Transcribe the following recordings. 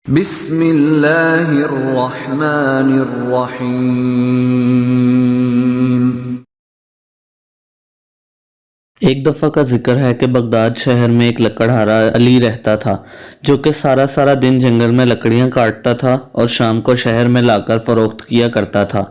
بسم اللہ الرحمن الرحیم۔ ایک دفعہ کا ذکر ہے کہ بغداد شہر میں ایک لکڑہارا علی رہتا تھا جو کہ سارا دن جنگل میں لکڑیاں کاٹتا تھا اور شام کو شہر میں لا کر فروخت کیا کرتا تھا۔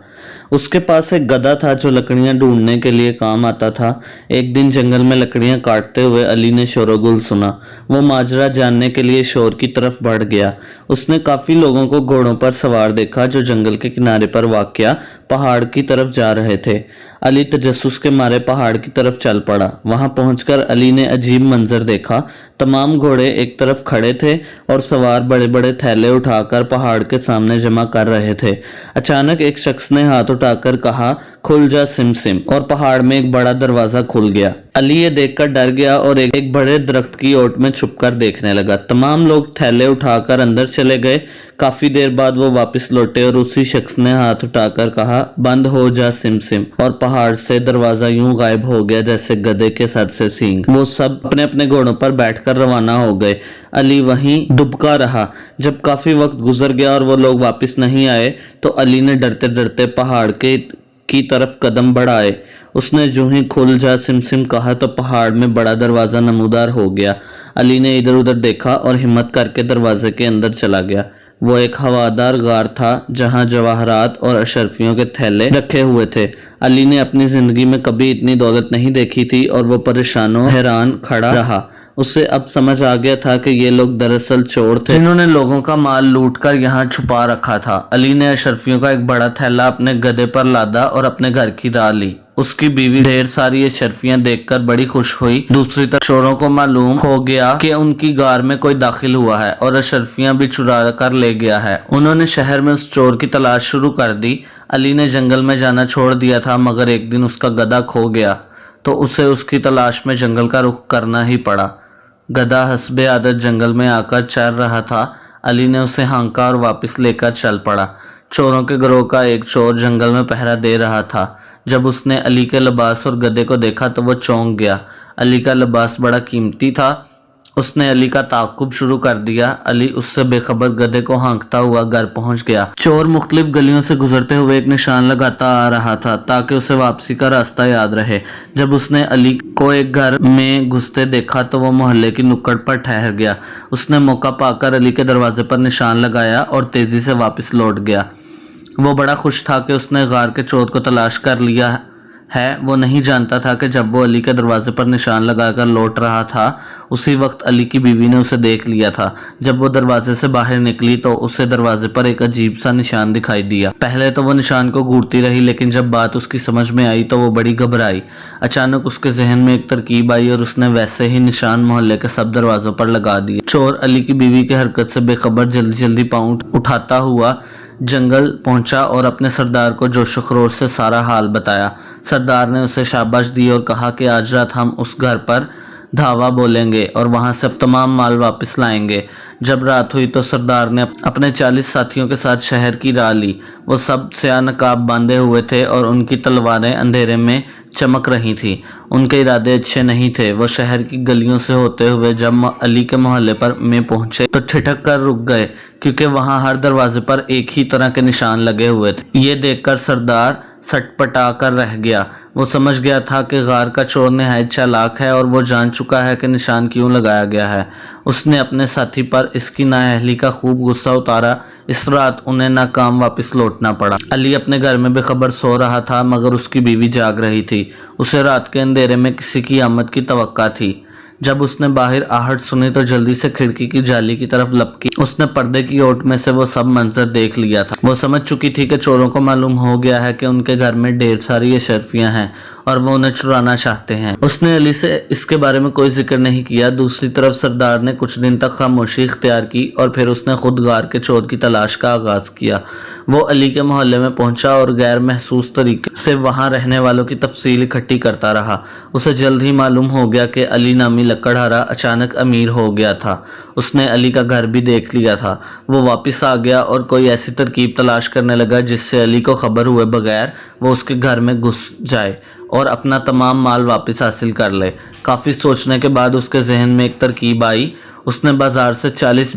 اس کے پاس ایک گدھا تھا جو لکڑیاں ڈھونڈنے کے لیے کام آتا تھا۔ ایک دن جنگل میں لکڑیاں کاٹتے ہوئے علی نے شور و گل سنا۔ وہ ماجرا جاننے کے لیے شور کی طرف بڑھ گیا۔ اس نے کافی لوگوں کو گھوڑوں پر سوار دیکھا جو جنگل کے کنارے پر واقع پہاڑ کی طرف جا رہے تھے۔ علی تجسس کے مارے پہاڑ کی طرف چل پڑا۔ وہاں پہنچ کر علی نے عجیب منظر دیکھا۔ تمام گھوڑے ایک طرف کھڑے تھے اور سوار بڑے بڑے تھیلے اٹھا کر پہاڑ کے سامنے جمع کر رہے تھے۔ اچانک ایک شخص نے ہاتھ اٹھا کر کہا، کھل جا سم سم، اور پہاڑ میں ایک بڑا دروازہ کھل گیا۔ علی یہ دیکھ کر ڈر گیا اور ایک بڑے درخت کی اوٹ میں چھپ کر دیکھنے لگا۔ تمام لوگ تھیلے اٹھا کر اندر چلے گئے۔ کافی دیر بعد وہ واپس لوٹے اور اسی شخص نے ہاتھ اٹھا کر کہا، بند ہو جا سم سم، اور پہاڑ سے دروازہ یوں غائب ہو گیا جیسے گدھے کے سر سے سینگ۔ وہ سب اپنے اپنے گھوڑوں پر بیٹھ کر روانہ ہو گئے۔ علی وہیں دبکا رہا۔ جب کافی وقت گزر گیا اور وہ لوگ واپس نہیں آئے تو علی نے ڈرتے ڈرتے پہاڑ کی طرف قدم بڑھائے۔ اس نے جو ہی کھل جا سم سم کہا تو پہاڑ میں بڑا دروازہ نمودار ہو گیا۔ علی نے ادھر ادھر دیکھا اور ہمت کر کے دروازے کے اندر چلا گیا۔ وہ ایک ہوادار غار تھا جہاں جواہرات اور اشرفیوں کے تھیلے رکھے ہوئے تھے۔ علی نے اپنی زندگی میں کبھی اتنی دولت نہیں دیکھی تھی اور وہ پریشان و حیران کھڑا رہا۔ اسے اب سمجھ آ گیا تھا کہ یہ لوگ دراصل چور تھے جنہوں نے لوگوں کا مال لوٹ کر یہاں چھپا رکھا تھا۔ علی نے اشرفیوں کا ایک بڑا تھیلا اپنے گدھے پر لادا اور اپنے گھر کی راہ لی۔ اس کی بیوی ڈھیر ساری اشرفیاں دیکھ کر بڑی خوش ہوئی۔ دوسری طرف چوروں کو معلوم ہو گیا کہ ان کی غار میں کوئی داخل ہوا ہے اور اشرفیاں بھی چرا کر لے گیا ہے۔ انہوں نے شہر میں اس چور کی تلاش شروع کر دی۔ علی نے جنگل میں جانا چھوڑ دیا تھا مگر ایک دن اس کا گدھا کھو گیا تو اسے اس کی تلاش میں جنگل کا رخ کرنا ہی پڑا۔ گدھا حسب عادت جنگل میں آ کر چر رہا تھا۔ علی نے اسے ہانکا اور واپس لے کر چل پڑا۔ چوروں کے گروہ کا ایک چور جنگل میں پہرا دے رہا تھا۔ جب اس نے علی کے لباس اور گدھے کو دیکھا تو وہ چونک گیا۔ علی کا لباس بڑا قیمتی تھا۔ اس نے علی کا تعاقب شروع کر دیا۔ علی اس سے بے خبر گدھے کو ہانکتا ہوا گھر پہنچ گیا۔ چور مختلف گلیوں سے گزرتے ہوئے ایک نشان لگاتا آ رہا تھا تاکہ اسے واپسی کا راستہ یاد رہے۔ جب اس نے علی کو ایک گھر میں گھستے دیکھا تو وہ محلے کی نکڑ پر ٹھہر گیا۔ اس نے موقع پا کر علی کے دروازے پر نشان لگایا اور تیزی سے واپس لوٹ گیا۔ وہ بڑا خوش تھا کہ اس نے غار کے چور کو تلاش کر لیا ہے۔ وہ نہیں جانتا تھا کہ جب وہ علی کے دروازے پر نشان لگا کر لوٹ رہا تھا اسی وقت علی کی بیوی نے اسے دیکھ لیا تھا۔ جب وہ دروازے سے باہر نکلی تو اسے دروازے پر ایک عجیب سا نشان دکھائی دیا۔ پہلے تو وہ نشان کو گھورتی رہی لیکن جب بات اس کی سمجھ میں آئی تو وہ بڑی گھبرائی۔ اچانک اس کے ذہن میں ایک ترکیب آئی اور اس نے ویسے ہی نشان محلے کے سب دروازوں پر لگا دیے۔ چور علی کی بیوی کی حرکت سے بے خبر جلدی پاؤں اٹھاتا ہوا جنگل پہنچا اور اپنے سردار کو جوش و خروش سے سارا حال بتایا۔ سردار نے اسے شاباش دی اور کہا کہ آج رات ہم اس گھر پر دھاوا بولیں گے اور وہاں سے تمام مال واپس لائیں گے۔ جب رات ہوئی تو سردار نے اپنے 40 ساتھیوں کے ساتھ شہر کی راہ لی۔ وہ سب سیاہ نقاب باندھے ہوئے تھے اور ان کی تلواریں اندھیرے میں چمک رہی تھیں۔ ان کے ارادے اچھے نہیں تھے۔ وہ شہر کی گلیوں سے ہوتے ہوئے جب علی کے محلے میں پہنچے تو ٹھٹک کر رک گئے کیونکہ وہاں ہر دروازے پر ایک ہی طرح کے نشان لگے ہوئے تھے۔ یہ دیکھ کر سردار سٹ پٹا کر رہ گیا۔ وہ سمجھ گیا تھا کہ غار کا چور نہایت چالاک ہے اور وہ جان چکا ہے کہ نشان کیوں لگایا گیا ہے۔ اس نے اپنے ساتھی پر اس کی نااہلی کا خوب غصہ اتارا۔ اس رات انہیں ناکام واپس لوٹنا پڑا۔ علی اپنے گھر میں بے خبر سو رہا تھا مگر اس کی بیوی جاگ رہی تھی۔ اسے رات کے اندھیرے میں کسی کی آمد کی توقع تھی۔ جب اس نے باہر آہٹ سنی تو جلدی سے کھڑکی کی جالی کی طرف لپکی۔ اس نے پردے کی اوٹ میں سے وہ سب منظر دیکھ لیا تھا۔ وہ سمجھ چکی تھی کہ چوروں کو معلوم ہو گیا ہے کہ ان کے گھر میں ڈھیر ساری اشرفیاں ہیں اور وہ انہیں چرانا چاہتے ہیں۔ اس نے علی سے اس کے بارے میں کوئی ذکر نہیں کیا۔ دوسری طرف سردار نے کچھ دن تک خاموشی اختیار کی اور پھر اس نے خود غار کے چور کی تلاش کا آغاز کیا۔ وہ علی کے محلے میں پہنچا اور غیر محسوس طریقے سے وہاں رہنے والوں کی تفصیل اکٹھی کرتا رہا۔ اسے جلد ہی معلوم ہو گیا کہ علی نامی لکڑہارا اچانک امیر ہو گیا تھا۔ اس نے علی کا گھر بھی دیکھ لیا تھا۔ وہ واپس آ گیا اور کوئی ایسی ترکیب تلاش کرنے لگا جس سے علی کو خبر ہوئے بغیر وہ اس کے گھر میں گھس جائے اور اپنا تمام مال واپس حاصل کر لے۔ کافی سوچنے کے بعد اس کے ذہن میں ایک ترکیب آئی۔ اس نے بازار سے 40